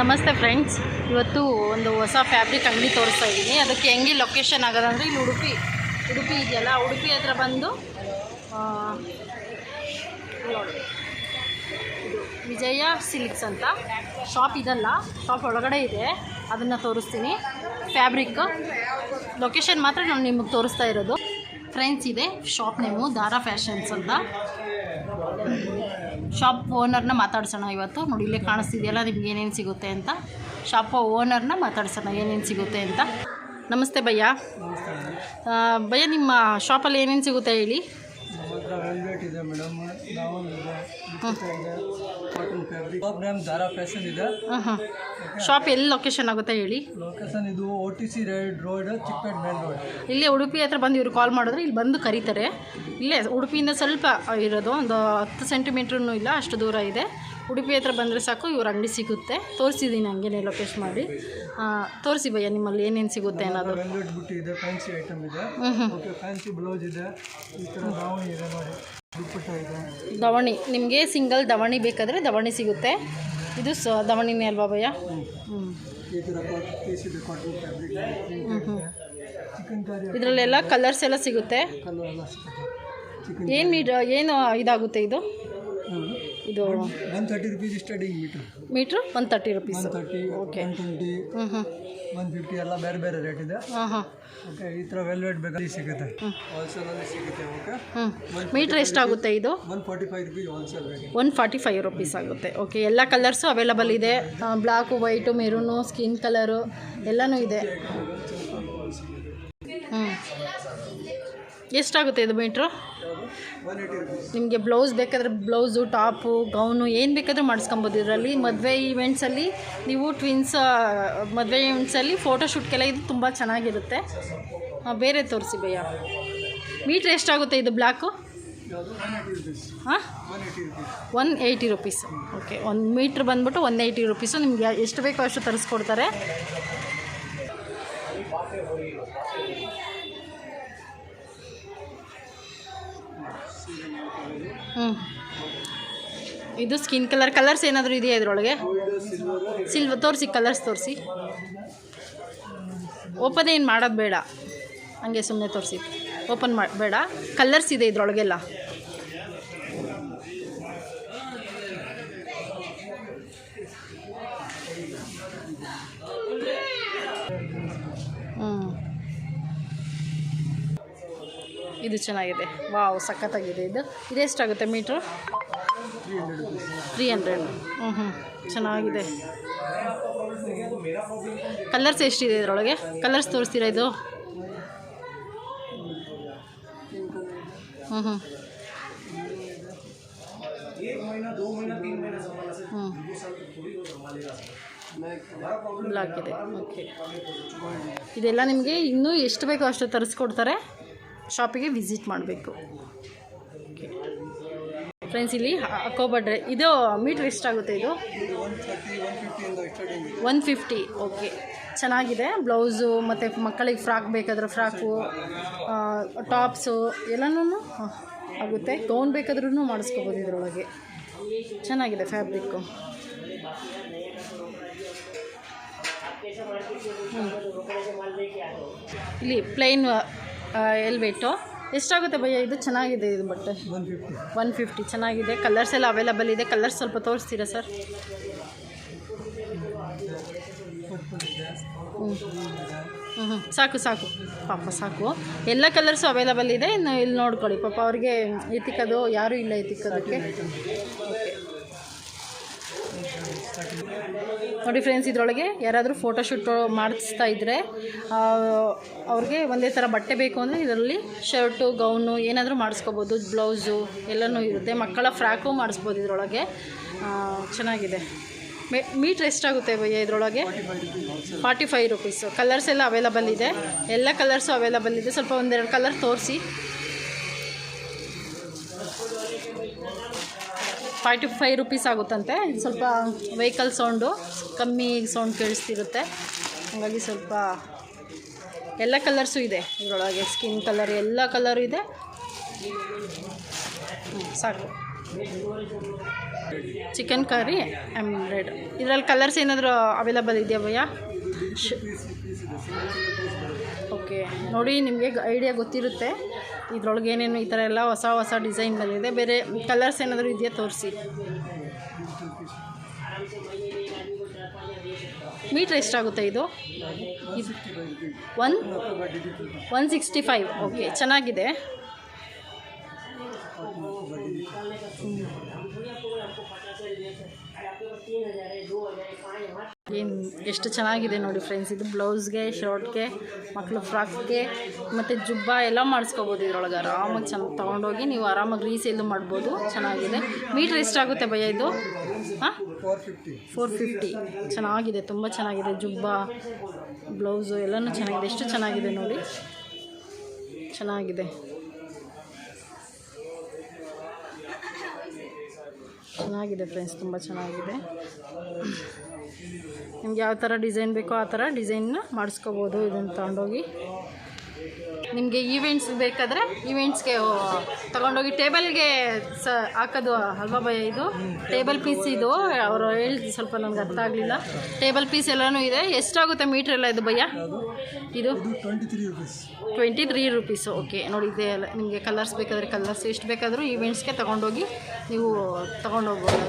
ನಮಸ್ತೆ ಫ್ರೆಂಡ್ಸ್, ಇವತ್ತು ಒಂದು ಹೊಸ ಫ್ಯಾಬ್ರಿಕ್ ಅಂಗಡಿ ತೋರಿಸ್ತಾ ಇದ್ದೀನಿ. ಅದಕ್ಕೆ ಹೆಂಗೆ ಲೊಕೇಶನ್ ಆಗೋದಂದರೆ ಇಲ್ಲಿ ಉಡುಪಿ ಇದೆಯಲ್ಲ, ಉಡುಪಿ ಹತ್ರ ಬಂದು ನೋಡಿ ಇದು ವಿಜಯ ಸಿಲ್ಕ್ಸ್ ಅಂತ ಶಾಪ್ ಇದಲ್ಲ, ಶಾಪ್ ಒಳಗಡೆ ಇದೆ. ಅದನ್ನು ತೋರಿಸ್ತೀನಿ. ಫ್ಯಾಬ್ರಿಕ್ ಲೊಕೇಶನ್ ಮಾತ್ರ ನಾನು ನಿಮಗೆ ತೋರಿಸ್ತಾ ಇರೋದು. ಫ್ರೆಂಡ್ಸ್, ಇದೆ ಶಾಪ್ ನೇಮು ದಾರಾ ಫ್ಯಾಷನ್ಸ್ ಅಂತ. ಶಾಪ್ ಓನರ್ನ ಮಾತಾಡ್ಸೋಣ ಇವತ್ತು. ನೋಡಿ ಇಲ್ಲೇ ಕಾಣಿಸ್ತಿದೆಯಲ್ಲ ನಿಮ್ಗೆ ಏನೇನು ಸಿಗುತ್ತೆ ಅಂತ. ಶಾಪ್ ಓನರ್ನ ಮಾತಾಡ್ಸೋಣ ಏನೇನು ಸಿಗುತ್ತೆ ಅಂತ. ನಮಸ್ತೆ ಭಯ್ಯ. ಭಯ್ಯ, ನಿಮ್ಮ ಶಾಪಲ್ಲಿ ಏನೇನು ಸಿಗುತ್ತೆ ಹೇಳಿ. ವೆಲ್ವೆಟ್ ಇದೆ ಮೇಡಮ್, ಗಾವನ್ ಇದೆ, ಕಾಟನ್ ಫ್ಯಾಬ್ರಿಕ್. ದಾರಾ ಫ್ಯಾಷನ್ ಇದೆ. ಶಾಪ್ ಎಲ್ಲಿ ಲೊಕೇಶನ್ ಆಗುತ್ತೆ ಹೇಳಿ. ಲೊಕೇಶನ್ ಇದು OTC road, Chickpet main road. ಇಲ್ಲೇ ಉಡುಪಿ ಹತ್ರ ಬಂದು ಇವ್ರು ಕಾಲ್ ಮಾಡಿದ್ರೆ ಇಲ್ಲಿ ಬಂದು ಕರೀತಾರೆ. ಇಲ್ಲೇ ಉಡುಪಿಯಿಂದ ಸ್ವಲ್ಪ ಇರೋದು, ಒಂದು 10 ಸೆಂಟಿಮೀಟ್ರೂ ಇಲ್ಲ, ಅಷ್ಟು ದೂರ ಇದೆ. ಉಡುಪಿ ಹತ್ರ ಬಂದರೆ ಸಾಕು, ಇವ್ರ ಅಂಗಡಿ ಸಿಗುತ್ತೆ. ತೋರಿಸಿದ್ದೀನಿ ಹಂಗೇನೆ ಲೊಕೇಶನ್ ಮಾಡಿ. ತೋರಿಸಿ ಭಯ್ಯ ನಿಮ್ಮಲ್ಲಿ ಏನೇನು ಸಿಗುತ್ತೆ ಅನ್ನೋದು. ವೆಲ್ವೆಟ್ ಬುಟ್ಟಿ ಇದೆ, ಫ್ಯಾನ್ಸಿ ಐಟಮ್ ಇದೆ, ಫ್ಯಾನ್ಸಿ ಬ್ಲೌಸ್ ಇದೆ, ಈ ಥರ ದಾವಣಿ ಇದೆ ನೋಡಿ, ದುಪ್ಪಟ್ಟ ಇದೆ. ದವಣಿ ನಿಮಗೆ ಸಿಂಗಲ್ ದವಣಿ ಬೇಕಾದರೆ ದವಣಿ ಸಿಗುತ್ತೆ. ಇದು ದವಣಿನೇ ಅಲ್ವಾ ಭಯ್ಯ? ಈ ಥರ ಪೀಸ್ ಇದೆ, ಕಾಟನ್ ಫ್ಯಾಬ್ರಿಕ್. ಚಿಕನ್ ಕರಿ ಇದರಲ್ಲೆಲ್ಲ ಕಲರ್ಸ್ ಎಲ್ಲ ಸಿಗುತ್ತೆ. ಕಲರ್ ಎಲ್ಲ ಸಿಗುತ್ತೆ. ಏನು ಇದಾಗುತ್ತೆ ಇದು? ಇದು 130 rupees starting metre 130 rupees. 130, okay. 120, 150 ಎಲ್ಲ ಬೇರೆ ಬೇರೆ ರೇಟ್ ಇದೆ. ಓಕೆ. ಈ ಥರ ವೆಲ್ವೆಟ್ ಬೇಕಾದ್ರೆ ಸಿಗುತ್ತೆ, ಹೋಲ್ಸೇಲಲ್ಲಿ ಸಿಗುತ್ತೆ. ಓಕೆ. ಮೀಟ್ರ್ ಎಷ್ಟಾಗುತ್ತೆ ಇದು? 145 rupees ಹೋಲ್ಸೇಲ್ ರೇಟ್. 145 rupees ಆಗುತ್ತೆ. ಓಕೆ. ಎಲ್ಲ ಕಲರ್ಸು ಅವೈಲಬಲ್ ಇದೆ. Black, white, maroon, skin colour ಎಲ್ಲನೂ ಇದೆ. ಎಷ್ಟಾಗುತ್ತೆ ಇದು ಮೀಟ್ರು? 180 rupees. ನಿಮಗೆ ಬ್ಲೌಸ್ ಬೇಕಾದರೆ ಬ್ಲೌಸು, ಟಾಪು, ಗೌನು ಏನು ಬೇಕಾದರೂ ಮಾಡಿಸ್ಕೊಬೋದು. ಇದರಲ್ಲಿ ಮದುವೆ ಈವೆಂಟ್ಸಲ್ಲಿ ನೀವು ಮದುವೆ ಈವೆಂಟ್ಸಲ್ಲಿ ಫೋಟೋಶೂಟ್ಗೆಲ್ಲ ಇದು ತುಂಬ ಚೆನ್ನಾಗಿರುತ್ತೆ. ಬೇರೆ ತೋರಿಸಿ ಭಯ್ಯ. ಮೀಟ್ರ್ ಎಷ್ಟಾಗುತ್ತೆ ಇದು ಬ್ಲ್ಯಾಕು? 180 rupees. ಓಕೆ. 1 ಮೀಟ್ರ್ ಬಂದ್ಬಿಟ್ಟು 180 rupees. ನಿಮಗೆ ಎಷ್ಟು ಬೇಕೋ ಅಷ್ಟು ತರಿಸ್ಕೊಡ್ತಾರೆ. ಇದು ಸ್ಕಿನ್ ಕಲರ್ಸ್ ಏನಾದರೂ ಇದೆಯಾ ಇದರೊಳಗೆ? ಸಿಲ್ವರ್ ತೋರಿಸಿ, ಕಲರ್ಸ್ ತೋರಿಸಿ. ಓಪನ್ ಏನು ಮಾಡೋದು ಬೇಡ, ಹಂಗೆ ಸುಮ್ಮನೆ ತೋರಿಸಿ. ಓಪನ್ ಬೇಡ, ಕಲರ್ಸ್ ಇದೆ ಇದರೊಳಗೆಲ್ಲ. ಇದು ಚೆನ್ನಾಗಿದೆ. ವಾವ್, ಸಖತ್ತಾಗಿದೆ. ಇದೆಷ್ಟಾಗುತ್ತೆ ಮೀಟ್ರು? 300. ಚೆನ್ನಾಗಿದೆ. ಕಲರ್ಸ್ ಎಷ್ಟಿದೆ ಇದರೊಳಗೆ? ಕಲರ್ಸ್ ತೋರಿಸ್ತೀರಾ ಇದು? ಬ್ಲಾಕ್ ಇದೆ. ಓಕೆ. ಇದೆಲ್ಲ ನಿಮಗೆ ಇನ್ನೂ ಎಷ್ಟು ಬೇಕೋ ಅಷ್ಟು ತರಿಸ್ಕೊಡ್ತಾರೆ. ಶಾಪಿಗೆ ವಿಸಿಟ್ ಮಾಡಬೇಕು. ಓಕೆ ಫ್ರೆಂಡ್ಸ್, ಇಲ್ಲಿ ಹಾಕೋಬಡ್ರೆ ಇದು ಮೀಟ್ರ್ ಎಷ್ಟಾಗುತ್ತೆ ಇದು? 150. ಓಕೆ. ಚೆನ್ನಾಗಿದೆ. ಬ್ಲೌಸು ಮತ್ತು ಮಕ್ಕಳಿಗೆ ಫ್ರಾಕ್ ಬೇಕಾದರೆ ಫ್ರಾಕು, ಟಾಪ್ಸು ಎಲ್ಲನೂ ಆಗುತ್ತೆ. ಗೌನ್ ಬೇಕಾದ್ರೂ ಮಾಡಿಸ್ಕೋಬೋದು ಇದರೊಳಗೆ. ಚೆನ್ನಾಗಿದೆ ಫ್ಯಾಬ್ರಿಕ್ಕು. ಇಲ್ಲಿ ಪ್ಲೈನ್ ಎಲ್ವೆಟು ಎಷ್ಟಾಗುತ್ತೆ ಭಯ್ಯ ಇದು? ಚೆನ್ನಾಗಿದೆ ಇದು ಬಟ್ಟೆ. 150. ಚೆನ್ನಾಗಿದೆ. ಕಲರ್ಸ್ ಎಲ್ಲ ಅವೈಲಬಲ್ ಇದೆ. ಕಲರ್ಸ್ ಸ್ವಲ್ಪ ತೋರಿಸ್ತೀರಾ ಸರ್? ಸಾಕು ಪಾಪ, ಸಾಕು. ಎಲ್ಲ ಕಲರ್ಸು ಅವೈಲಬಲ್ ಇದೆ. ಇನ್ನು ಇಲ್ಲಿ ನೋಡ್ಕೊಳ್ಳಿ ಪಾಪ, ಅವ್ರಿಗೆ ಎತ್ತಿಕೋದು ಯಾರೂ ಇಲ್ಲ ಎತ್ತಿಕ್ಕೋದಕ್ಕೆ. ನೋಡಿ ಫ್ರೆಂಡ್ಸ್, ಇದರೊಳಗೆ ಯಾರಾದರೂ ಫೋಟೋಶೂಟ್ ಮಾಡಿಸ್ತಾ ಇದ್ದರೆ ಅವ್ರಿಗೆ ಒಂದೇ ಥರ ಬಟ್ಟೆ ಬೇಕು ಅಂದರೆ ಇದರಲ್ಲಿ ಶರ್ಟು, ಗೌನು ಏನಾದರೂ ಮಾಡಿಸ್ಕೋಬೋದು. ಬ್ಲೌಸು ಎಲ್ಲನೂ ಇರುತ್ತೆ. ಮಕ್ಕಳ ಫ್ರಾಕು ಮಾಡಿಸ್ಬೋದು ಇದರೊಳಗೆ. ಚೆನ್ನಾಗಿದೆ. ಮೀಟ್ರ್ ಎಷ್ಟಾಗುತ್ತೆ ಭಯ್ಯ ಇದರೊಳಗೆ? 45 rupees. ಕಲರ್ಸ್ ಎಲ್ಲ ಅವೈಲಬಲ್ ಇದೆ. ಎಲ್ಲ ಕಲರ್ಸು ಅವೈಲಬಲ್ ಇದೆ. ಸ್ವಲ್ಪ ಒಂದೆರಡು ಕಲರ್ ತೋರಿಸಿ. 45 rupees ಆಗುತ್ತಂತೆ. ಸ್ವಲ್ಪ ವೆಹಿಕಲ್ ಸೌಂಡು ಕಮ್ಮಿ ಸೌಂಡ್ ಕೇಳಿಸ್ತಿರುತ್ತೆ, ಹಾಗಾಗಿ ಸ್ವಲ್ಪ ಎಲ್ಲ ಕಲರ್ಸು ಇದೆ ಇದರೊಳಗೆ. ಸ್ಕಿನ್ ಕಲರ್ ಎಲ್ಲ ಕಲರು ಇದೆ. ಸಾಕು. Chicken curry embroid. ಇದರಲ್ಲಿ ಕಲರ್ಸ್ ಏನಾದರೂ ಅವೈಲಬಲ್ ಇದೆಯಾ ಭಯ್ಯ? ಓಕೆ, ನೋಡಿ ನಿಮಗೆ ಐಡಿಯಾ ಗೊತ್ತಿರುತ್ತೆ ಇದ್ರೊಳಗೆ ಏನೇನು ಈ ಥರ ಎಲ್ಲ ಹೊಸ ಹೊಸ ಡಿಸೈನ್ ಬಂದಿದೆ. ಬೇರೆ ಕಲರ್ಸ್ ಏನಾದರೂ ಇದೆಯಾ ತೋರಿಸಿ. ಮೀಟ್ರ್ ಎಷ್ಟಾಗುತ್ತೆ ಇದು? 165. ಓಕೆ, ಚೆನ್ನಾಗಿದೆ. ಏನು ಎಷ್ಟು ಚೆನ್ನಾಗಿದೆ ನೋಡಿ ಫ್ರೆಂಡ್ಸ್. ಇದು ಬ್ಲೌಸ್ಗೆ, ಶರ್ಟ್ಗೆ, ಮಕ್ಕಳು ಫ್ರಾಕ್ಗೆ ಮತ್ತು ಜುಬ್ಬ ಎಲ್ಲ ಮಾಡಿಸ್ಕೋಬೋದು ಇದ್ರೊಳಗೆ. ಆರಾಮಾಗಿ ಚೆನ್ನಾಗಿ ತೊಗೊಂಡೋಗಿ ನೀವು ಆರಾಮಾಗಿ ರೀಸೇಲ್ ಮಾಡ್ಬೋದು. ಚೆನ್ನಾಗಿದೆ. ಮೀಟ್ರ್ ಎಷ್ಟಾಗುತ್ತೆ ಭಯ್ಯ ಇದು? ಹಾಂ, 450. ಚೆನ್ನಾಗಿದೆ, ತುಂಬ ಚೆನ್ನಾಗಿದೆ. ಜುಬ್ಬ, ಬ್ಲೌಸು ಎಲ್ಲನೂ ಚೆನ್ನಾಗಿದೆ. ಎಷ್ಟು ಚೆನ್ನಾಗಿದೆ ನೋಡಿ, ಚೆನ್ನಾಗಿದೆ. ಚೆನ್ನಾಗಿದೆ ಫ್ರೆಂಡ್ಸ್, ತುಂಬ ಚೆನ್ನಾಗಿದೆ. ನಿಮ್ಗೆ ಯಾವ ಥರ ಡಿಸೈನ್ ಬೇಕೋ ಆ ಥರ ಡಿಸೈನ್ನ ಮಾಡಿಸ್ಕೋಬೋದು ಇದನ್ನು ತಗೊಂಡೋಗಿ. ನಿಮಗೆ ಈವೆಂಟ್ಸ್ ಬೇಕಾದರೆ ಈವೆಂಟ್ಸ್ಗೆ ತೊಗೊಂಡೋಗಿ ಟೇಬಲ್ಗೆ ಹಾಕೋದು ಅಲ್ವಾ ಭಯ್ಯ? ಇದು ಟೇಬಲ್ ಪೀಸ್. ಇದು ಅವರು ಹೇಳಿದ್ದು ಸ್ವಲ್ಪ ನನಗೆ ಅರ್ಥ ಆಗಲಿಲ್ಲ. ಟೇಬಲ್ ಪೀಸ್ ಎಲ್ಲನೂ ಇದೆ. ಎಷ್ಟಾಗುತ್ತೆ ಮೀಟ್ರ್ ಎಲ್ಲ ಇದು ಭಯ್ಯ? ಇದು 23 ರೂಪೀಸು. ಓಕೆ, ನೋಡಿ ಇದೆ ಎಲ್ಲ. ನಿಮಗೆ ಕಲರ್ಸ್ ಬೇಕಾದರೆ ಕಲರ್ಸ್, ಎಷ್ಟು ಬೇಕಾದರೂ ಈವೆಂಟ್ಸ್ಗೆ ತೊಗೊಂಡೋಗಿ ನೀವು ತೊಗೊಂಡೋಗ್ಬೋದು.